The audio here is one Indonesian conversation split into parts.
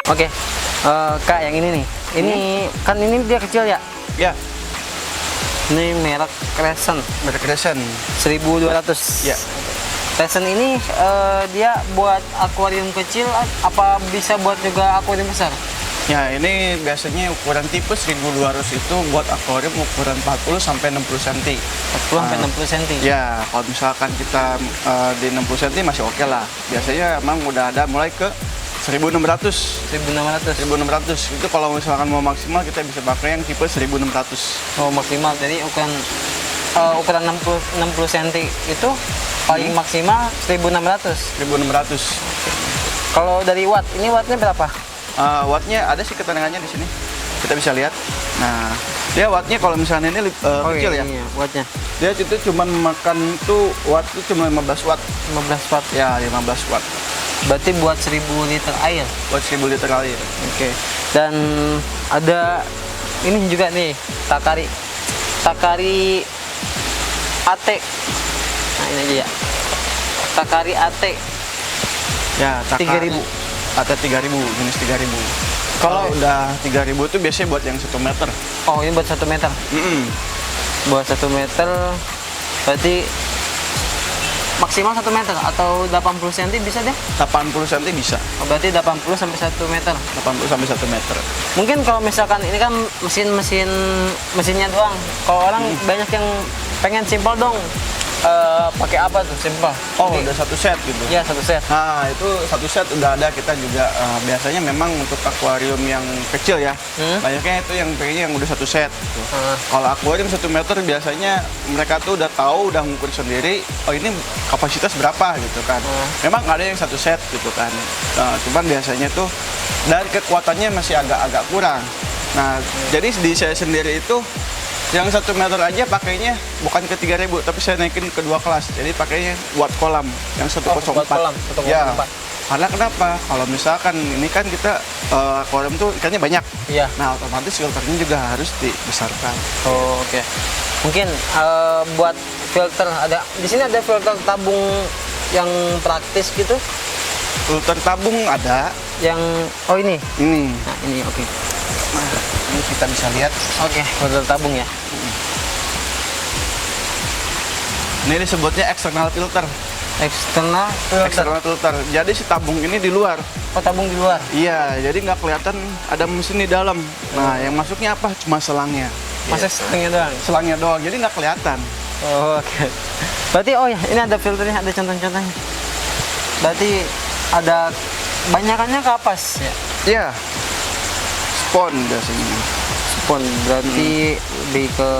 Oke. Kak, yang ini nih. Ini kan ini dia kecil ya? Ya, Ini merek Crescent merek Crescent. 1200. Ya. Crescent ini dia buat akuarium kecil apa bisa buat juga akuarium besar? Ya, ini biasanya ukuran tipe 1200 itu buat akuarium ukuran 40 sampai 60 cm. 40 sampai 60 cm. Ya, kalau misalkan kita di 60 cm masih oke lah. Biasanya emang udah ada mulai ke 1600. 1600. 1600 itu kalau misalkan mau maksimal kita bisa pakai yang tipe 1600. Oh, maksimal. Jadi ukuran 60 cm itu paling maksimal 1600. 1600. Kalau dari watt, ini wattnya berapa? Wattnya ada sih keterangannya di sini. Kita bisa lihat. Nah, dia wattnya kalau misalnya ini kecil ya. Iya, wattnya. Dia itu cuma makan tuh watt itu cuma 15 watt. 15 watt. Ya, 15 watt. Berarti buat 1000 liter air. Buat 1000 liter air. Oke. Dan ada ini juga nih, Takari. Takari AT. Nah, ini aja ya. Takari AT. Ya, 3000. Ada 3000, jenis 3000. Kalau udah 3000 itu biasanya buat yang 1 meter. Oh, ini buat 1 meter. Buat 1 meter berarti maksimal 1 meter atau 80 cm bisa deh? 80 cm bisa. Oh, berarti 80 sampai 1 meter. 80 sampai 1 meter. Mungkin kalau misalkan ini kan mesinnya doang. Kalau orang banyak yang pengen simpel dong. Pakai apa tuh simpel? Oh, udah 1 set gitu. Iya, 1 set. Nah, itu 1 set udah ada. Kita juga biasanya memang untuk akuarium yang kecil ya. Banyaknya itu yang pengennya yang udah 1 set gitu. Kalau akuarium 1 meter biasanya mereka tuh udah tahu, udah ngukur sendiri, oh ini kapasitas berapa gitu kan. Memang ada yang 1 set gitu kan. Cuman biasanya tuh dari kekuatannya masih agak-agak kurang. Nah, jadi di saya sendiri itu yang 1 meter aja pakainya bukan ke 3000, tapi saya naikin ke 2 kelas. Jadi pakainya watt kolam yang 104. Watt kolam, 104. Ya. Karena kenapa? Kalau misalkan ini kan kita kolam tuh ikannya banyak. Iya. Nah, otomatis filternya juga harus dibesarkan. Oh, oke. Mungkin buat filter di sini ada filter tabung yang praktis gitu. Filter tabung ada. Yang ini. Ini. Nah, ini oke. Nah, ini kita bisa lihat. Oke, filter tabung ya. Ini disebutnya external filter. Eksternal filter. External filter. Jadi si tabung ini di luar. Oh, tabung di luar. Iya, jadi nggak kelihatan ada mesin di dalam. Nah, yang masuknya apa? Cuma selangnya. Masa setengah doang. Selangnya doang, jadi nggak kelihatan. Oh, oke. Berarti oh ya, ini ada filternya, ada contoh-contohnya. Berarti ada banyakannya kapas ya. Iya. Spon biasanya. Spon berarti lebih ke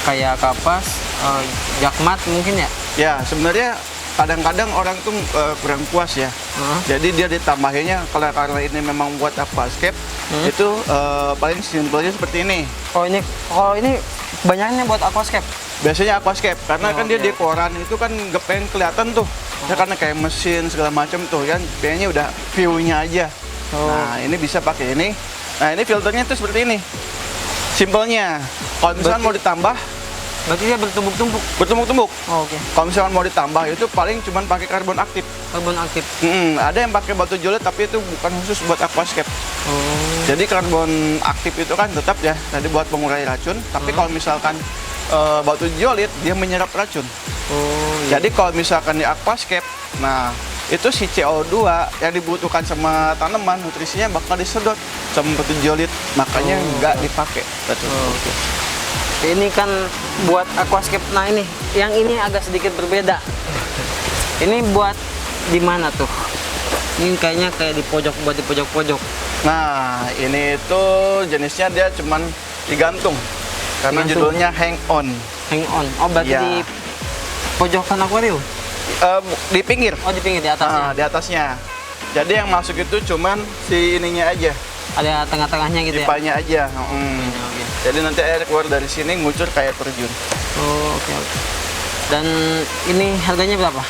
kayak kapas, jakmat mungkin ya. Ya, sebenarnya kadang-kadang orang tuh kurang puas ya. Jadi dia ditambahinnya karena ini memang buat aquascape, itu paling simpelnya seperti ini. Oh, ini banyaknya buat aquascape. Biasanya aquascape karena kan dia iya. dekoran itu kan nggak pengen kelihatan tuh. Ya karena kayak mesin segala macam tuh kan kayaknya udah view-nya aja. Nah, ini bisa pakai ini. Nah, ini filternya tuh seperti ini. Simpelnya. Kalau misalnya mau ditambah, Berarti dia bertumbuk-tumbuk. bertumbuk-tumbuk. Oh, oke. Kalau misalnya mau ditambah itu paling cuman pakai karbon aktif. Karbon aktif. Ada yang pakai batu jolet tapi itu bukan khusus buat aquascape. Oh. Jadi karbon aktif itu kan tetap ya tadi buat mengurai racun. Tapi kalau misalkan batu jolet dia menyerap racun. Oh, iya. Jadi kalau misalkan di aquascape, nah itu si CO2 yang dibutuhkan sama tanaman nutrisinya bakal disedot sama batu jolet, makanya nggak dipakai. Betul. Oh, oke. Ini kan buat aquascape. Nah, yang ini agak sedikit berbeda. Ini buat di mana tuh? Ini kayaknya kayak di pojok-pojok. Nah, ini itu jenisnya dia cuman digantung. Karena Digantung. judulnya hang on. Hang on. Oh, berarti Ya. di pojokan akuarium? Di pinggir. Oh, di pinggir, di atasnya. Di atasnya. Jadi yang masuk itu cuman si ininya aja, Ada tengah-tengahnya gitu ya? pipanya aja. Oke. Jadi nanti air keluar dari sini ngucur kayak terjun. Oh, oke. Dan ini harganya berapa?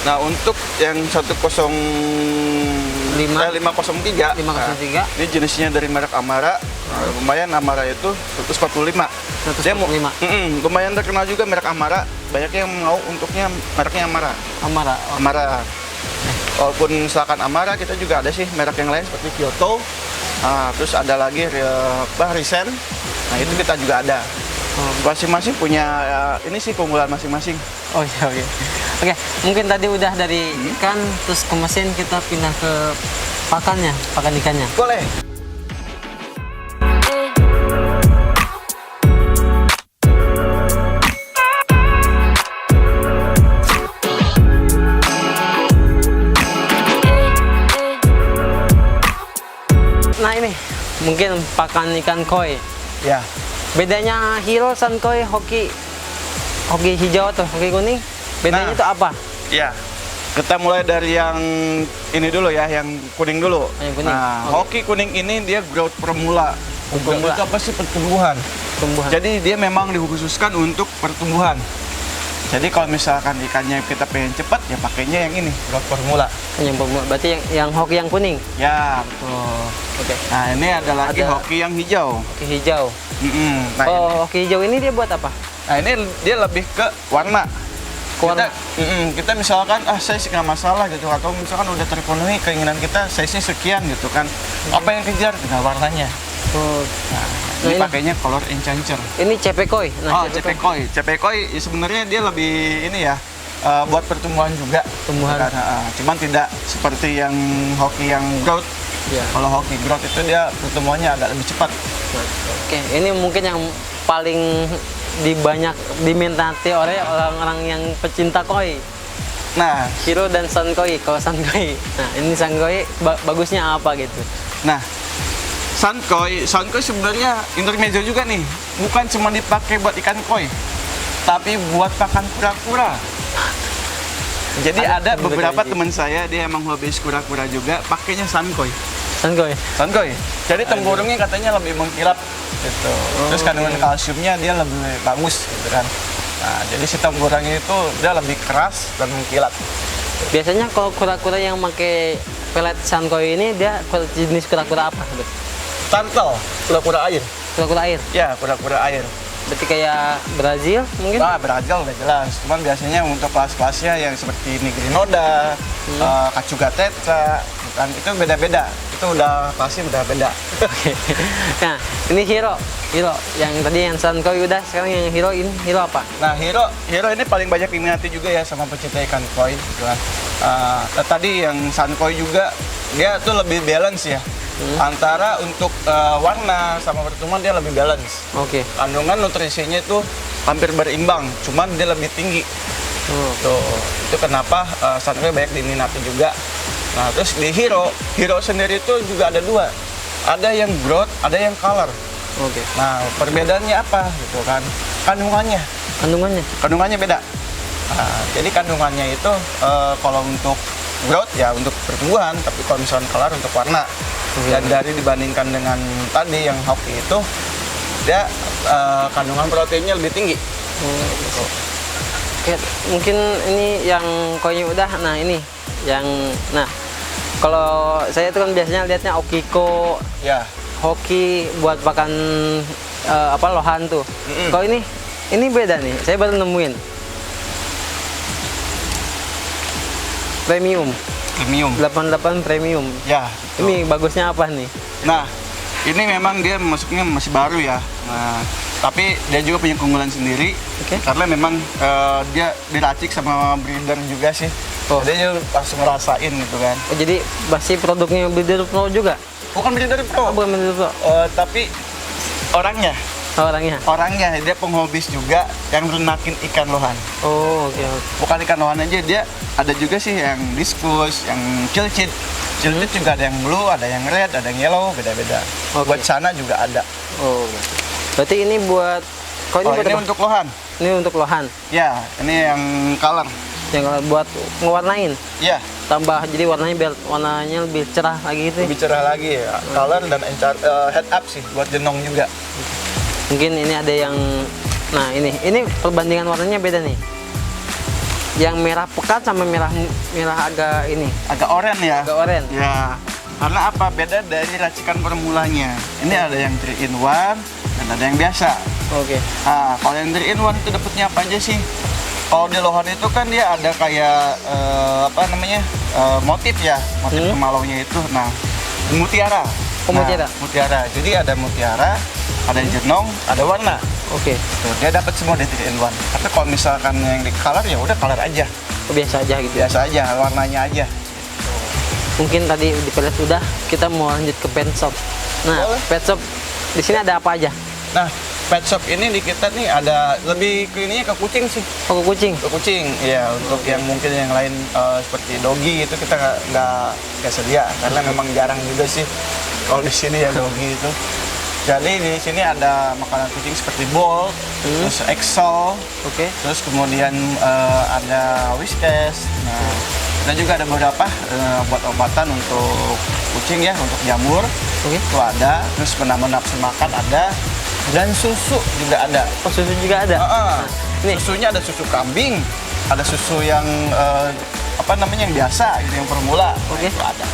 Nah, untuk yang 105 503. 503. Ini jenisnya dari merek Amara. Lumayan Amara itu 145. 145. Lumayan terkenal juga merek Amara. Banyak yang mau untuknya mereknya Amara. Amara. Oh. Amara. Walaupun misalkan Amara, kita juga ada sih merek yang lain seperti Kyoto. Terus ada lagi Risen. Nah itu kita juga ada. Masing-masing punya ini sih keunggulan masing-masing. Oh iya, oke. Oke, mungkin tadi udah dari ikan, terus ke mesin, kita pindah ke pakan ikannya. Boleh. Nah ini, mungkin pakan ikan koi. Ya. Bedanya Hero, Sunkoi, hoki hijau atau hoki kuning, bedanya itu apa? Ya, kita mulai dari yang ini dulu ya, yang kuning dulu. Yang kuning. Nah, hoki kuning ini dia growth pemula. Pemula. Itu apa sih? Pertumbuhan. Jadi dia memang dikhususkan untuk pertumbuhan. Jadi kalau misalkan ikannya kita pengen cepat, ya pakainya yang ini, growth formula. Yang pemula, berarti yang hoki yang kuning. Ya, betul. Oke. Nah, ini ada lagi hoki yang hijau. Hoki hijau. Nah, hoki hijau ini dia buat apa? Nah, ini dia lebih ke warna. Warna. Kita misalkan size nggak masalah gitu, atau misalkan udah terpenuhi keinginan kita size-nya sekian gitu kan. Apa yang kejar? Tinggal warnanya. Ini pakainya color enhancer. Ini CP Koi. CP Koi. CP Koi sebenarnya dia lebih ini ya, buat pertumbuhan juga. Pertumbuhan. Cuman tidak seperti yang hoki yang growth. Ya. Kalau hoki growth itu dia pertumbuhannya agak lebih cepat. Oke, ini mungkin yang paling diminati oleh orang-orang yang pecinta koi. Nah, Hero dan Sunkoi. Kalau Sunkoi, nah ini Sunkoi bagusnya apa gitu? Nah, Sunkoi sebenarnya intermezzo juga nih. Bukan cuma dipakai buat ikan koi, tapi buat pakan kura-kura. Jadi ada beberapa teman saya, dia emang habis kura-kura juga, pakainya Sunkoi. Jadi tempurungnya katanya lebih mengkilap gitu. Terus kandungan kalsiumnya dia lebih bagus gitu kan. Nah, jadi si tempurungnya itu dia lebih keras dan mengkilap. Biasanya kalau kura-kura yang pakai pelet Sunkoi ini, dia jenis kura-kura apa? Turtle, kura-kura air. Kura-kura air? Ya, kura-kura air. Berarti kayak Brazil mungkin? Brazil udah jelas. Cuman biasanya untuk kelas-kelasnya yang seperti Nigrinoda, Kacuga tetra, kan itu beda-beda. Itu udah pasti udah beda. Oke. Nah, ini Hero. Yang tadi yang Sunkoi udah, sekarang yang Hero ini Hero apa? Nah, Hero ini paling banyak diminati juga ya sama pecinta ikan koi. Gitu kan. Tadi yang Sunkoi juga dia tuh lebih balance ya. Antara untuk warna sama pertumbuhan dia lebih balance. Oke. Kandungan nutrisinya itu hampir berimbang, cuman dia lebih tinggi. Tuh, itu kenapa Sunkoi banyak diminati juga. Nah, terus di Hero sendiri itu juga ada dua. Ada yang growth, ada yang color. Oke. Nah, perbedaannya apa gitu kan? Kandungannya beda. Nah, jadi kandungannya itu kalau untuk growth ya untuk pertumbuhan, tapi kalau misalnya color untuk warna. Dan dari dibandingkan dengan tadi yang hoki itu, dia kandungan proteinnya lebih tinggi. Oke, mungkin ini yang koinya udah. Nah ini yang, nah kalau saya itu kan biasanya lihatnya Okiko, Ya. hoki buat pakan lohan tuh. Kalau ini beda nih, saya baru nemuin. Premium. 88 premium. Ya. Ini bagusnya apa nih? Nah, ini memang dia masuknya masih baru ya. Nah, tapi dia juga punya keunggulan sendiri. Karena memang dia diracik sama breeder juga sih. Dia langsung ngerasain gitu kan. Jadi masih produknya Breeder Pro juga? Bukan Breeder Pro. Bukan Breeder Pro. Tapi orangnya dia penghobis juga yang renakin ikan lohan. Oke. Bukan ikan lohan aja, dia ada juga sih yang diskus, yang cilcit juga ada yang blue, ada yang red, ada yang yellow, beda-beda. Buat sana juga ada. Berarti ini buat ini untuk lohan. Ini untuk lohan. Ya, ini yang color. Yang buat ngewarnain. Ya. Tambah jadi warnanya lebih cerah lagi gitu. Lebih cerah lagi ya. Color dan head up sih buat jenong juga. Mungkin ini ada yang, nah ini perbandingan warnanya beda nih. Yang merah pekat sama merah agak oranye ya. Agak oranye. Ya. Karena apa? Beda dari racikan formulanya. Ini ada yang 3-in-1 dan ada yang biasa. Oke. Nah, kalau yang 3-in-1 itu dapatnya apa aja sih? Kalau di lohan itu kan dia ada kayak motif ya, motif kemalaunya itu. Nah, mutiara. Oh, mutiara. Nah, mutiara. Jadi ada mutiara, ada jenong, ada warna. Oke. Tuh, dia dapat semua di 3-in-1. Tapi kalau misalkan yang di color ya udah color aja. Oh, biasa aja gitu. Biasa aja, warnanya aja. Mungkin tadi di pelet udah, kita mau lanjut ke pet shop. Nah, Boleh. pet shop di sini ada apa aja? Nah, pet shop ini di kita nih ada lebih ke ininya ke kucing sih. Oh, ke kucing. Ke kucing, iya. Untuk yang mungkin yang lain seperti doggy itu kita nggak sedia karena memang jarang juga sih kalau di sini ya doggy itu. Jadi di sini ada makanan kucing seperti bowl, terus Excel, Oke. terus kemudian ada Whiskas. Nah, dan juga ada beberapa buat obatan untuk kucing ya, untuk jamur. Oke. Itu ada, terus penambah nafsu makan ada, dan susu juga ada. Oh, susu juga ada. Nih. Susunya ada susu kambing, ada susu yang apa namanya yang biasa, gitu, yang formula. Oke. Nah, itu ada.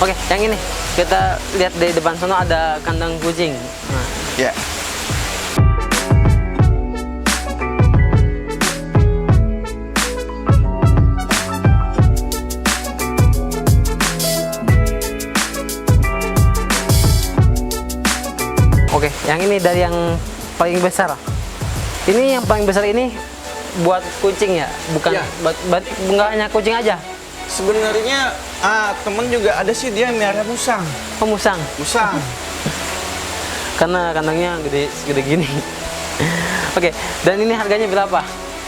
Oke, yang ini kita lihat di depan sana ada kandang kucing. Nah, Ya. oke, yang ini dari yang paling besar. Ini yang paling besar ini buat kucing ya, bukan Ya. nggak hanya kucing aja. Sebenarnya temen juga ada sih dia merah musang. Pemusang, Musang. karena kandangnya gede gini. Oke, dan ini harganya berapa?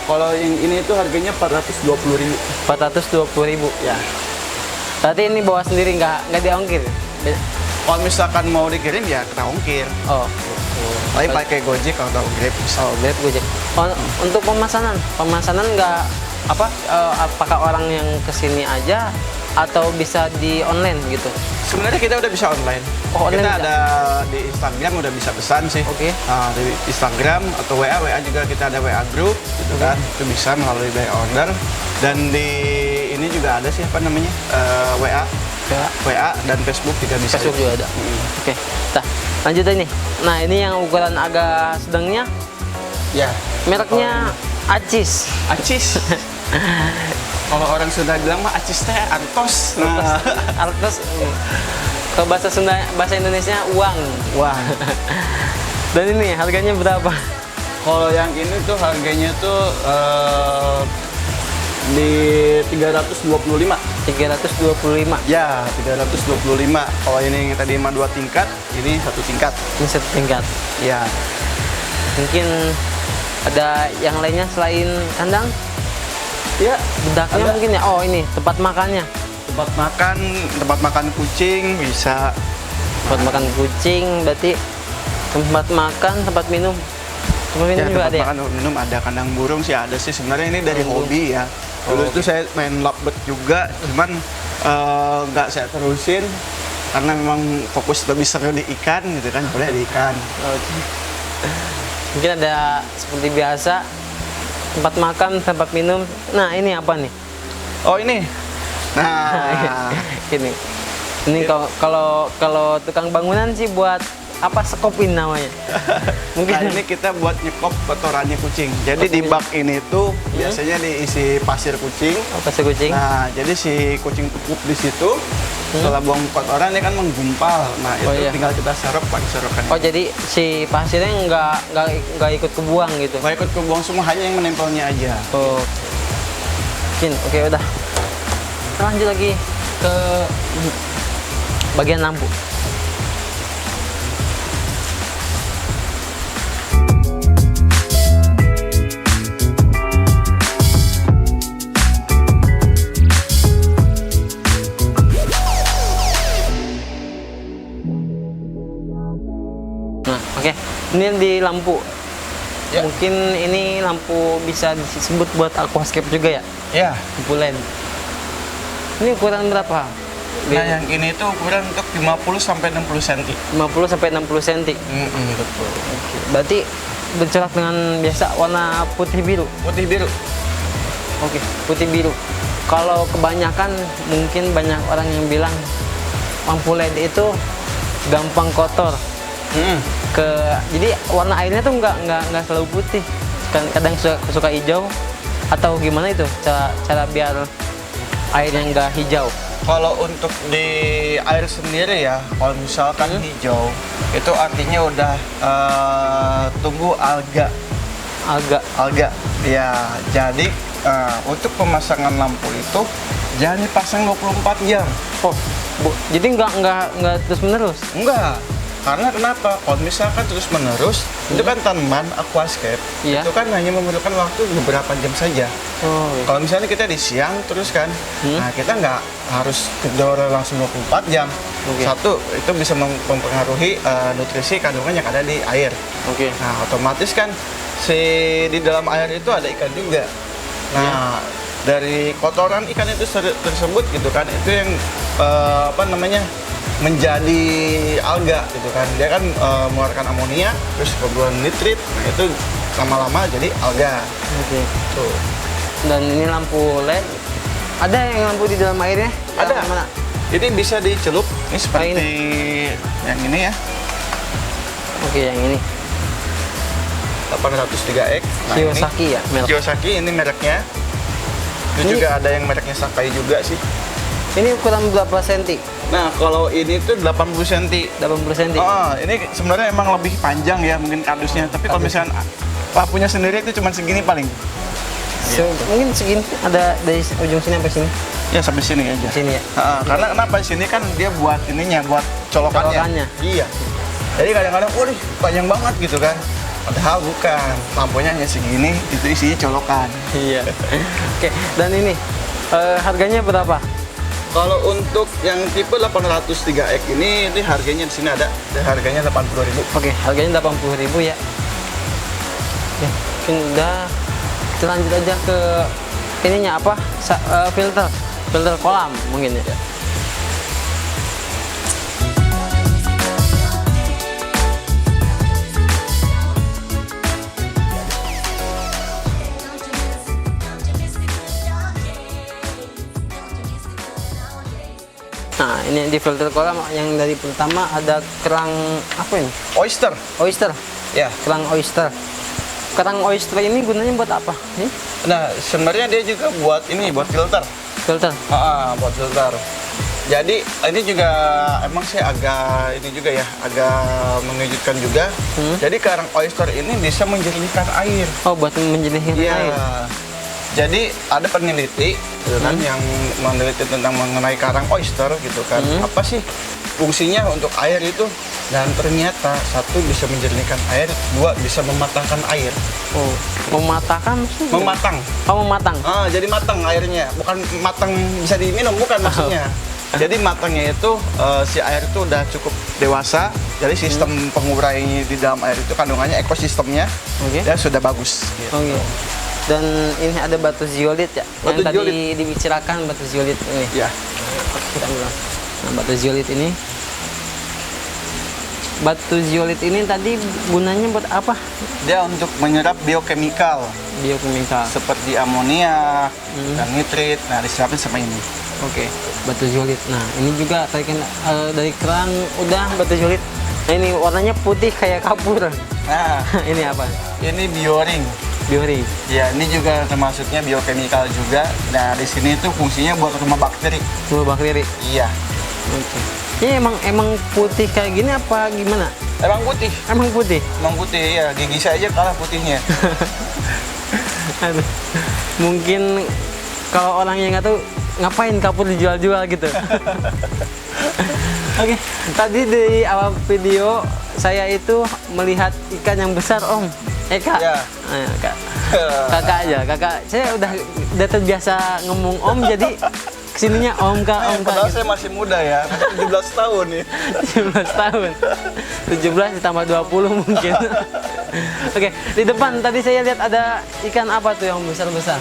Kalau yang ini itu harganya 420.000. 420.000. Ya. Berarti ini bawa sendiri, nggak diongkir. Kalau misalkan mau dikirim ya kita ongkir. Oh, Tapi pakai Gojek atau Grab bisa. oh, Grab Gojek. Untuk pemasanan nggak apa? Apakah orang yang kesini aja atau bisa di online gitu? Sebenarnya kita udah bisa online. Oh, online kita bisa? ada di Instagram udah bisa pesan sih. Oke. Nah, di Instagram atau WA juga kita ada WA group gitu kan. Itu bisa melalui by order. Dan di ini juga ada sih apa namanya WA dan Facebook juga bisa. Facebook juga ada. Oke, nah lanjut ini. Nah ini yang ukuran agak sedangnya, Ya. mereknya Acis. Acis. Kalau orang Sunda bilang mah Acis teh Artos. Nah. Artos. Ke bahasa Sunda, bahasa Indonesia uang. Wah. Dan ini harganya berapa? Kalau yang ini tuh harganya tuh di 325. 325. Ya, 325. Kalau ini yang tadi mah 2 tingkat, ini 1 tingkat. Ini satu tingkat. Ya. Mungkin ada yang lainnya selain kandang? Ya, Bedaknya ada. mungkin ya. Oh ini tempat makannya. tempat makan kucing bisa. Tempat makan kucing berarti tempat makan, tempat minum. Tempat minum Ya, juga tempat ada ya? makan minum ada, kandang burung sih ada sih. Sebenarnya ini dari Kandang hobi ya. Dulu itu saya main lovebird juga, cuman nggak saya terusin karena memang fokus lebih seru di ikan gitu kan, boleh di ikan. Oke. Mungkin ada seperti biasa tempat makan, tempat minum. Nah ini apa nih? Oh ini, nah ini kalau tukang bangunan sih buat apa, sekopin namanya. Mungkin nah ini kita buat nyekop kotorannya kucing. Jadi di bak ini tuh biasanya diisi pasir kucing. apa sih kucing? Nah, jadi si kucing pup di situ setelah buang kotoran dia kan menggumpal. Nah, itu iya. tinggal kita serap pakai serokan. Oh jadi si pasirnya nggak ikut kebuang gitu? Nggak ikut kebuang semua, hanya yang menempelnya aja. Oh. Mungkin oke udah. Kita lanjut lagi ke bagian lampu. Nah, oke. Ini di lampu. Ya. Mungkin ini lampu bisa disebut buat aquascape juga ya? Ya. Lampu LED. Ini ukuran berapa? Nah, yang ini tuh ukuran untuk 50 sampai 60 cm. 50 sampai 60 cm. Betul. Oke. Berarti bercorak dengan biasa warna putih biru. Putih biru. Oke, putih biru. Kalau kebanyakan mungkin banyak orang yang bilang lampu LED itu gampang kotor. Jadi warna airnya tuh nggak selalu putih. Kadang suka hijau atau gimana itu cara biar air yang nggak hijau. Kalau untuk di air sendiri ya, kalau misalkan hijau, itu artinya udah tumbuh alga. Alga. Ya, jadi untuk pemasangan lampu itu jangan dipasang 24 jam. Oh, jadi nggak terus menerus? Enggak. Karena kenapa? Kalau misalkan terus menerus, itu kan tanaman aquascape, itu kan hanya memerlukan waktu beberapa jam saja. Kalau misalnya kita di siang terus kan, nah kita nggak harus kedor langsung 24 jam. Satu, itu bisa mempengaruhi nutrisi kandungan yang ada di air. Nah, otomatis kan di dalam air itu ada ikan juga. Nah, dari kotoran ikan itu tersebut gitu kan, itu yang menjadi alga gitu kan. Dia kan mengeluarkan amonia, terus kemudian nitrit. Nah, itu lama-lama jadi alga. Tuh. Dan ini lampu LED. Ada yang lampu di dalam airnya? Ada. Mana? Ini bisa dicelup. Ini seperti yang ini ya. Yang ini. 803X. Nah, Kiyosaki ya? Kiyosaki ini mereknya. Ini juga ada yang mereknya Sakai juga sih. Ini ukuran berapa senti? Nah, kalau ini tuh 80 cm. 80 cm. Oh, ini sebenarnya emang lebih panjang ya mungkin kardusnya. Tapi kalau misalnya lampunya sendiri itu cuma segini paling. Mungkin segini. Ada dari ujung sini sampai sini. Ya sampai sini aja. Sini ya. Karena kenapa sini kan dia buat ininya, buat colokannya. Iya. Jadi kadang-kadang, waduh panjang banget gitu kan. Padahal bukan. Lampunya hanya segini, itu isinya colokan. Iya. Oke. Dan ini harganya berapa? Kalau untuk yang tipe 803X ini harganya di sini ada. Harganya 80.000. Oke, harganya 80.000 ya. Mungkin udah. Kita lanjut aja ke ininya apa? Filter kolam mungkin ya. Nah, ini di filter kolam yang dari pertama ada kerang apa ini? Oyster. Ya. Kerang oyster. Kerang oyster ini gunanya buat apa? Nah, sebenarnya dia juga buat filter. Filter. Buat filter. Jadi ini juga emang sih agak mengejutkan juga. Jadi kerang oyster ini bisa menjernihkan air. Oh, buat menjernihkan air. Jadi ada peneliti gitu kan yang meneliti tentang mengenai karang oyster gitu kan. Apa sih fungsinya untuk air itu? Dan ternyata satu bisa menjernihkan air, dua bisa mematangkan air. Oh, mematangkan? Mematang. Oh, mematang. Jadi matang airnya, bukan matang bisa diminum, bukan maksudnya. Jadi matangnya itu si air itu udah cukup dewasa. Jadi sistem pengurai di dalam air itu kandungannya ekosistemnya ya sudah bagus. Gitu. Dan ini ada batu zeolit ya, yang tadi dibicarakan batu zeolit ini. Ya. Kita bilang. Nah, batu zeolit ini. Batu zeolit ini tadi gunanya buat apa? Dia untuk menyerap biokemikal. Seperti amonia dan nitrit. Nah, diserapin sama ini. Batu zeolit. Nah, ini juga tadi kan dari kerang udah batu zeolit. Nah, ini warnanya putih kayak kapur. Nah, ini apa? Ini bioring. Ya, ini juga termasuknya biokemikal juga. Nah, di sini itu fungsinya buat rumah bakteri. Iya. Ini emang putih kayak gini apa gimana? Emang putih. Emang putih, ya. Gigi saya aja kalah putihnya. Aduh. Mungkin kalau orang yang nggak tahu ngapain kapur dijual-jual gitu. Tadi di awal video saya itu melihat ikan yang besar, Om. Kak. Ya. Kakak. Saya udah terbiasa ngomong Om, jadi kesininya Om Kak. Padahal saya masih muda ya, 17 tahun nih. 17 tahun. 17 ditambah 20 mungkin. Di depan tadi saya lihat ada ikan apa tuh yang besar-besar?